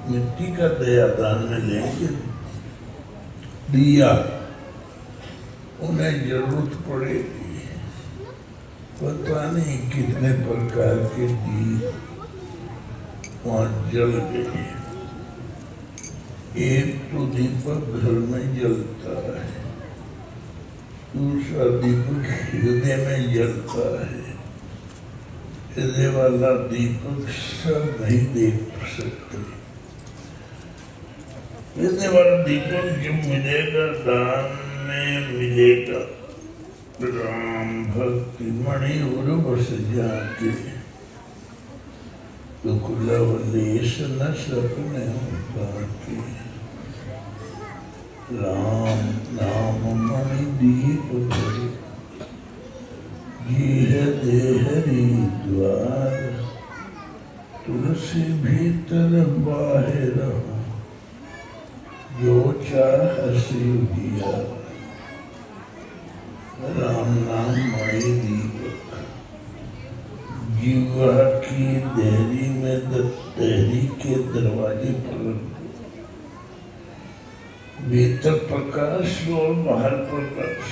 मिट्टी का दया दान में लेंगे। दिया उन्हें जरूरत पड़ेगी, पता नहीं कितने प्रकार के दीप वहां जल गए। एक तो दीपक घर में जलता है, दूसरा दीपक हृदय में जलता है। हृदय वाला दीपक सब नहीं देख सकते। हृदय वाला दीपक जब मिलेगा, दान में मिलेगा, राम भक्ति मणि उर्वश जाके तो कुलवलेश न सपने बाकी। राम नाम मणि दीप भरे, ये देहरी द्वार। तुलसी भीतर बाहर हो, जो चाह शिव दिया। राम नाम मणि दीपक, जीवा की देहरी में देहरी के दरवाजे पर रख दो। भीतर प्रकाश और बाहर प्रकाश।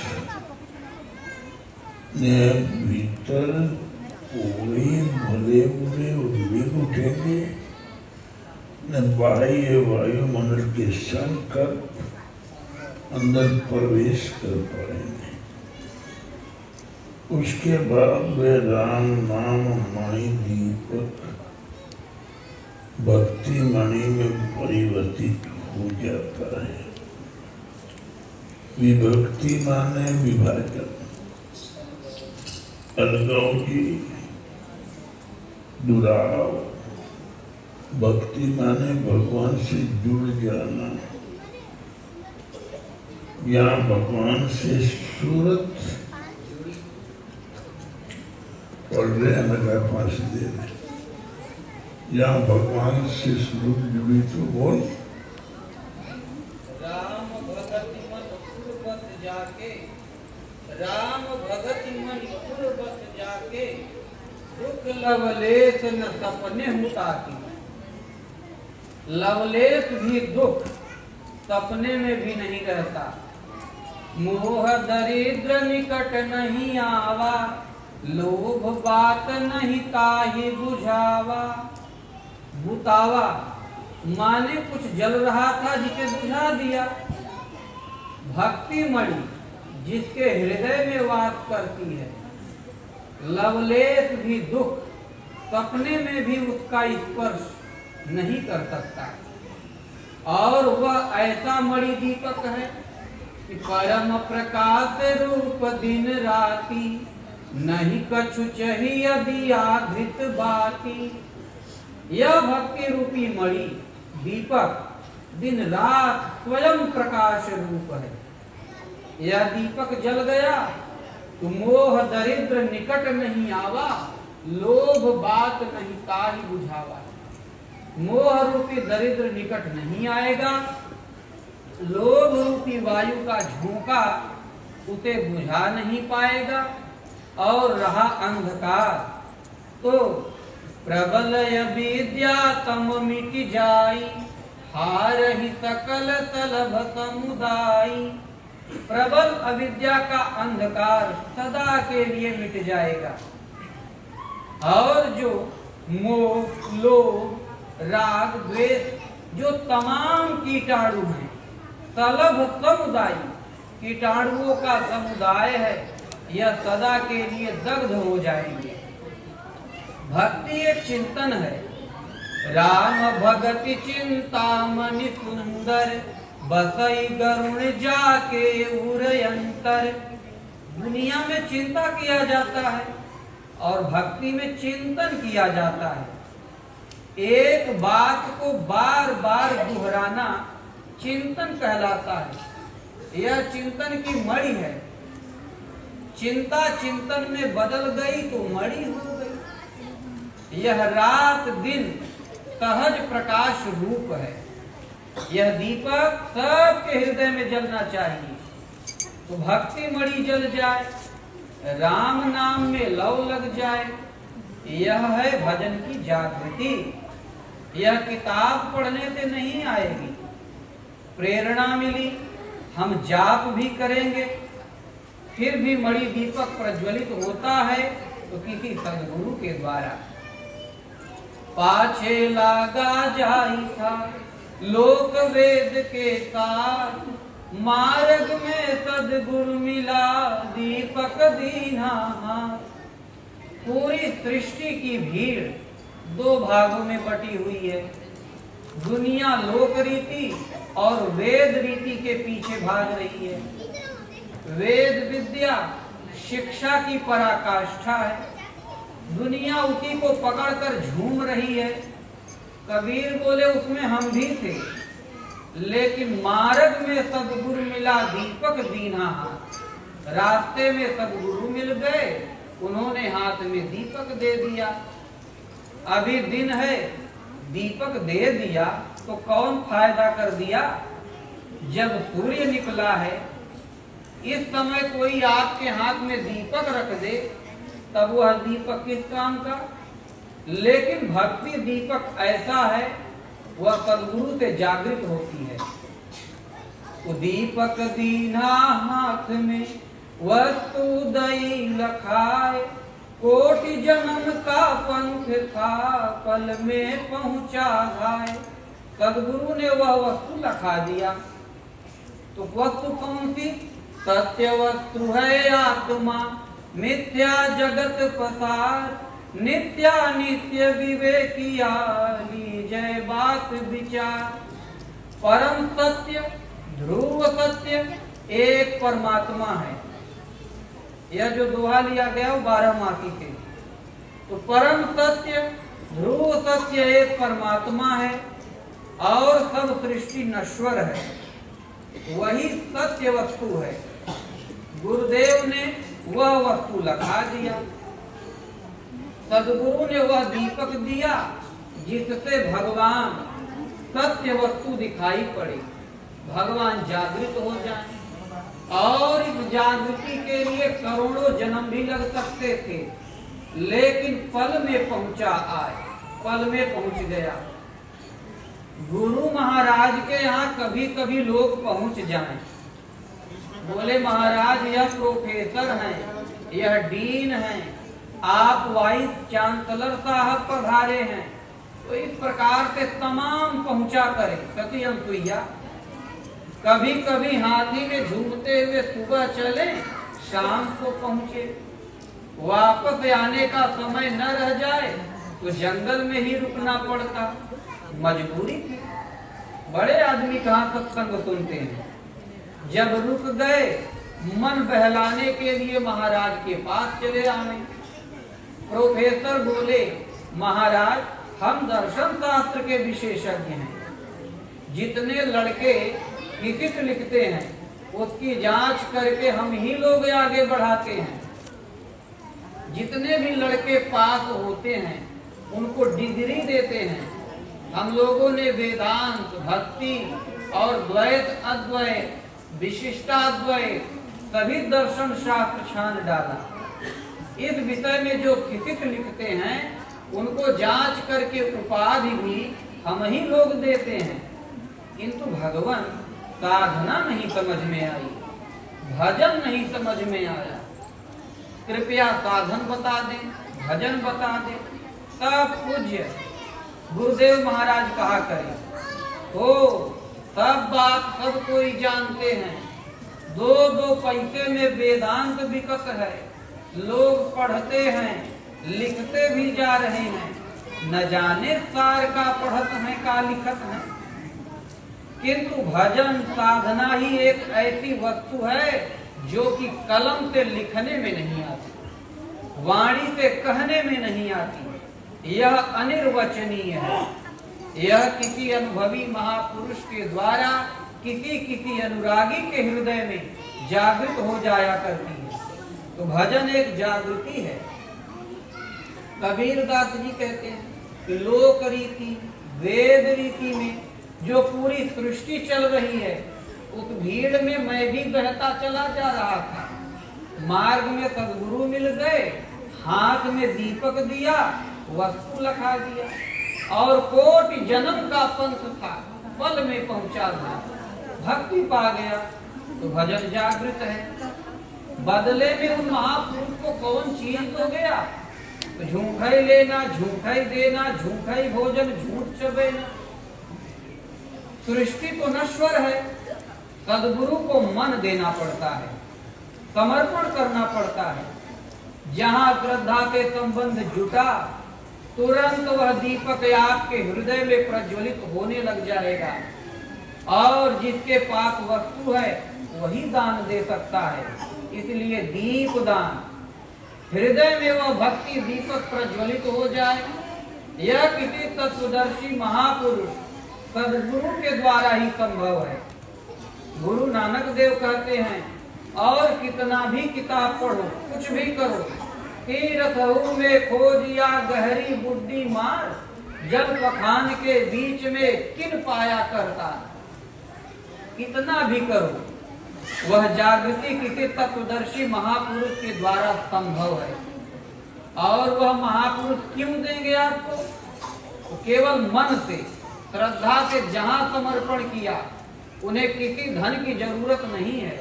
भीतर कोई भले बुरे उद्वेग उठेंगे न बाह्य वायुमंडल के संकट अंदर प्रवेश कर पाएंगे। उसके बाद वे राम नाम मणि दीपक भक्ति मणि में परिवर्तित हो जाता है। विभक्ति माने विभाजन। अलगाव जी दुराव। भक्ति माने भगवान से जुड़ जाना। यहाँ भगवान से सूरत पढ़ रहे हैं, लगा फांसी दे रहे। यहाँ भगवान से सूरत जुड़ी तो बोल। राम भगति मन पूर्वत जाके, राम भगति मन पूर्वत जाके, दुख लवलेश न सपने मुताकी। लवलेश भी दुख सपने में भी नहीं रहता। मोह दरिद्र निकट नहीं आवा, लोभ बात नहीं ताहि बुझावा। बुतावा माने कुछ जल रहा था जिसे बुझा दिया। भक्ति मणि जिसके हृदय में वास करती है। लवलेश भी दुख सपने में भी उसका स्पर्श नहीं कर सकता। और वह ऐसा मणि दीपक है कि परम प्रकाश रूप दिन राती, नहीं कछु चाहिए दिया धृत बाती। यह भक्ति रूपी मणि दीपक दिन रात स्वयं प्रकाश रूप है। यह दीपक जल गया तो मोह दरिद्र निकट नहीं आवा, लोभ बात नहीं ताहि बुझावा। मोह रूपी दरिद्र निकट नहीं आएगा, लोभ रूपी वायु का झोंका उसे बुझा नहीं पाएगा। और रहा अंधकार तो प्रबल विद्या तम मिट जाई, हार ही सकल तलभ समुदाई। प्रबल अविद्या का अंधकार सदा के लिए मिट जाएगा। और जो मोह लोभ राग द्वेष जो तमाम कीटाणु हैं, तलभ समुदाय कीटाणुओं का समुदाय है, यह सदा के लिए दग्ध हो जाएंगे। भक्ति एक चिंतन है। राम भगति चिंता मनि सुंदर, बसई गरुण जाके उरयंतर। दुनिया में चिंता किया जाता है और भक्ति में चिंतन किया जाता है। एक बात को बार बार दोहराना चिंतन कहलाता है। यह चिंतन की मणि है। चिंता चिंतन में बदल गई तो मणि हो गई। यह रात दिन सहज प्रकाश रूप है। यह दीपक सबके हृदय में जलना चाहिए। तो भक्ति मणि जल जाए, राम नाम में लव लग जाए, यह है भजन की जागृति। यह किताब पढ़ने से नहीं आएगी। प्रेरणा मिली, हम जाप भी करेंगे, फिर भी मणि दीपक प्रज्वलित होता है तो किसी सद्गुरु के द्वारा। पाछे लागा जाई था लोक वेद के साथ, मार्ग में सद्गुरु मिला दीपक दीना हाथ। पूरी सृष्टि की भीड़ दो भागों में बटी हुई है। दुनिया लोक रीति और वेद रीति के पीछे भाग रही है। वेद विद्या शिक्षा की पराकाष्ठा है। दुनिया उसी को पकड़कर झूम रही है। कबीर बोले उसमें हम भी थे, लेकिन मार्ग में सद्गुरु मिला दीपक दीना हाथ। रास्ते में सद्गुरु मिल गए, उन्होंने हाथ में दीपक दे दिया। अभी दिन है, दीपक दे दिया तो कौन फायदा कर दिया? जब सूर्य निकला है, इस समय कोई आपके हाथ में दीपक रख दे, तब वह दीपक किस काम का? लेकिन भक्ति दीपक ऐसा है, वह सद्गुरु से जागृत होती है। तो दीपक दीना हाथ में वस्तु दई लखाए, कोटि जन्म का पंथ था पल में पहुंचा घाय। सद्गुरु ने वह वस्तु लखा दिया। तो वस्तु कौन सी? सत्य वस्तु है आत्मा, मिथ्या जगत पसार। नित्या नित्य विवेकिया लीजय बात विचार। परम सत्य ध्रुव सत्य एक परमात्मा है। यह जो दोहा लिया गया वो 12मासी से। तो परम सत्य ध्रुव सत्य एक परमात्मा है और सब सृष्टि नश्वर है, वही सत्य वस्तु है। गुरुदेव ने वह वस्तु लखा दिया। सद्गुरु ने वह दीपक दिया जिससे भगवान सत्य वस्तु दिखाई पड़े, भगवान जागृत हो जाए। और इस जागृति के लिए करोड़ों जन्म भी लग सकते थे, लेकिन पल में पहुंचा आए, पल में पहुंच गया। गुरु महाराज के यहाँ कभी कभी लोग पहुंच जाएं। बोले महाराज यह प्रोफेसर हैं, यह डीन हैं, आप वाइस चांसलर साहब पधारे हैं, तो इस प्रकार से तमाम पहुंचा करें। सती अनुसुईया कभी कभी हाथी में झूमते हुए सुबह चले, शाम को पहुंचे। वापस आने का समय न रह जाए तो जंगल में ही रुकना पड़ता, मजबूरी थी। बड़े आदमी कहाँ सत्संग सुनते हैं। जब रुक गए, मन बहलाने के लिए महाराज के पास चले आए। प्रोफेसर बोले महाराज हम दर्शन शास्त्र के विशेषज्ञ हैं, जितने लड़के लिखित लिखते हैं उसकी जांच करके हम ही लोग आगे बढ़ाते हैं। जितने भी लड़के पास होते हैं उनको डिग्री देते हैं। हम लोगों ने वेदांत, भक्ति और द्वैत, अद्वैत, विशिष्टाद्वैत सभी दर्शन शास्त्र छान डाला। इस विषय में जो लिखित लिखते हैं उनको जांच करके उपाधि भी हम ही लोग देते हैं। किंतु भगवान साधना नहीं समझ में आई, भजन नहीं समझ में आया। कृपया साधन बता दें, भजन बता दें। सब पूज्य गुरुदेव महाराज कहा करें हो, सब बात सब कोई जानते हैं। 2-2 पैसे में वेदांत विकत है, लोग पढ़ते हैं, लिखते भी जा रहे हैं, न जाने सार का पढ़त है का लिखत है। किंतु भजन साधना ही एक ऐसी वस्तु है जो कि कलम से लिखने में नहीं आती, वाणी से कहने में नहीं आती। यह अनिर्वचनीय है। यह किसी अनुभवी महापुरुष के द्वारा किसी किसी अनुरागी के हृदय में जागृत हो जाया करती है। तो भजन एक जागृति है। कबीरदास जी कहते हैं कि लोक रीति, वेद रीति में जो पूरी सृष्टि चल रही है, उस भीड़ में मैं भी बहता चला जा रहा था। मार्ग में सद्गुरु मिल गए, हाथ में दीपक दिया, वस्तु लखा दिया और कोटि जन्म का पंथ था, पल में पहुंचा था, भक्ति पा गया तो भजन जागृत है। बदले में उन महापुरुष को कौन चीज तो गया? तो झूठा ही लेना, झूठा ही देना, झूठा ही भोजन, झूठ चबेना। सृष्टि तो नश्वर है, सद्गुरु को मन देना पड़ता है, समर्पण करना पड़ता है। जहां श्रद्धा के संबंध जुटा, तुरंत वह दीपक आपके हृदय में प्रज्वलित होने लग जाएगा। और जिसके पास वस्तु है वही दान दे सकता है, इसलिए दीप दान। हृदय में वह भक्ति दीपक प्रज्वलित हो जाए, यह किसी तत्वदर्शी महापुरुष सद्गुरु के द्वारा ही संभव है। गुरु नानक देव कहते हैं, और कितना भी किताब पढ़ो, कुछ भी करो, तीरथहु में खोजिया गहरी बुद्धि मार, जल पखान के बीच में किन पाया करता। कितना भी करो, वह जागृति किसी तत्वदर्शी महापुरुष के द्वारा संभव है। और वह महापुरुष क्यों देंगे आपको? तो केवल मन से, श्रद्धा से जहां समर्पण किया, उन्हें किसी धन की जरूरत नहीं है।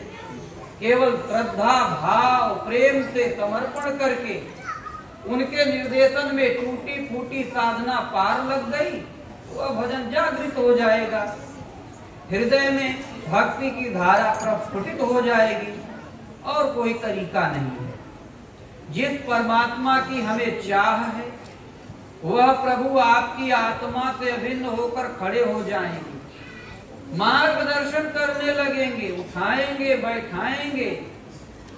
केवल श्रद्धा, भाव, प्रेम से समर्पण करके उनके निर्देशन में टूटी फूटी साधना पार लग गई, वह भजन जागृत हो जाएगा। हृदय में भक्ति की धारा प्रस्फुटित हो जाएगी, और कोई तरीका नहीं है। जिस परमात्मा की हमें चाह है, वह प्रभु आपकी आत्मा से अभिन्न होकर खड़े हो जाएंगे, मार्गदर्शन करने लगेंगे, उठाएंगे, बैठाएंगे।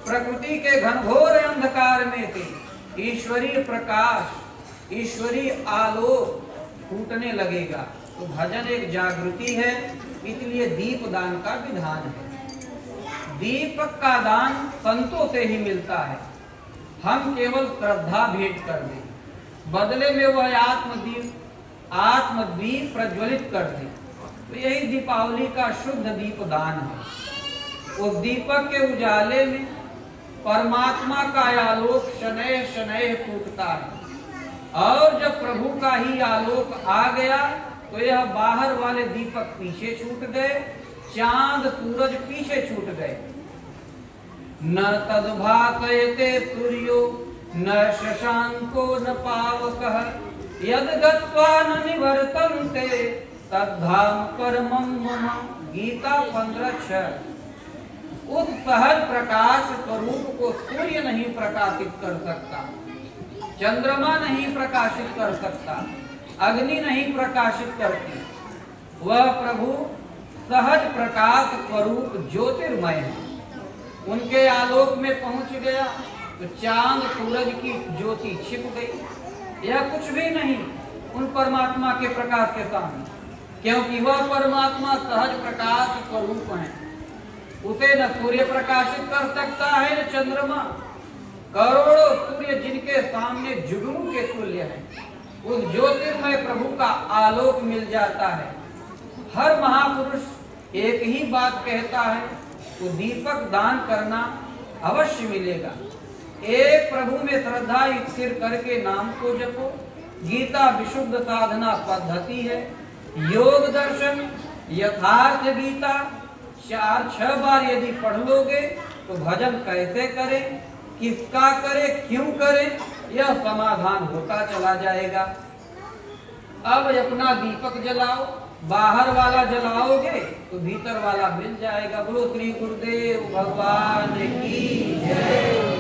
प्रकृति के घनघोर अंधकार में से ईश्वरीय प्रकाश, ईश्वरीय आलोक फूटने लगेगा। तो भजन एक जागृति है, इसलिए दीप दान का विधान है। दीपक का दान संतों से ही मिलता है। हम केवल श्रद्धा भेंट कर दें, बदले में वह आत्मदीप प्रज्वलित कर दे। तो यही दीपावली का शुद्ध दीप दान है। उस दीपक के उजाले में परमात्मा का आलोक शनैः शनैः फूटता है। और जब प्रभु का ही आलोक आ गया, तो यह बाहर वाले दीपक पीछे छूट गए, चांद सूरज पीछे छूट गए। न तद्भासयते सूर्यो न शशांको न पावकः, यद गत्वा न निवर्तन्ते तद्धाम परमं मम। गीता 15:6। उस सहज प्रकाश स्वरूप को सूर्य नहीं प्रकाशित कर सकता, चंद्रमा नहीं प्रकाशित कर सकता, अग्नि नहीं प्रकाशित करती। वह प्रभु सहज प्रकाश स्वरूप ज्योतिर्मय है। उनके आलोक में पहुंच गया तो चांद सूरज की ज्योति छिप गई। यह कुछ भी नहीं उन परमात्मा के प्रकाश के सामने, क्योंकि वह परमात्मा सहज प्रकाश स्वरूप है। उसे न सूर्य प्रकाशित कर सकता है न चंद्रमा। करोड़ों सूर्य जिनके सामने जुगनू के तुल्य है, उस ज्योतिर्मय प्रभु का आलोक मिल जाता है। हर महापुरुष एक ही बात कहता है, तो दीपक दान करना अवश्य मिलेगा। एक प्रभु में श्रद्धा स्थिर करके नाम को जपो। गीता विशुद्ध साधना पद्धति है। योग दर्शन यथार्थ गीता 4-6 बार यदि पढ़ लोगे तो भजन कैसे करें, किसका करें, क्यों करें, यह समाधान होता चला जाएगा। अब अपना दीपक जलाओ। बाहर वाला जलाओगे तो भीतर वाला मिल जाएगा। बोलो श्री गुरुदेव भगवान की जय।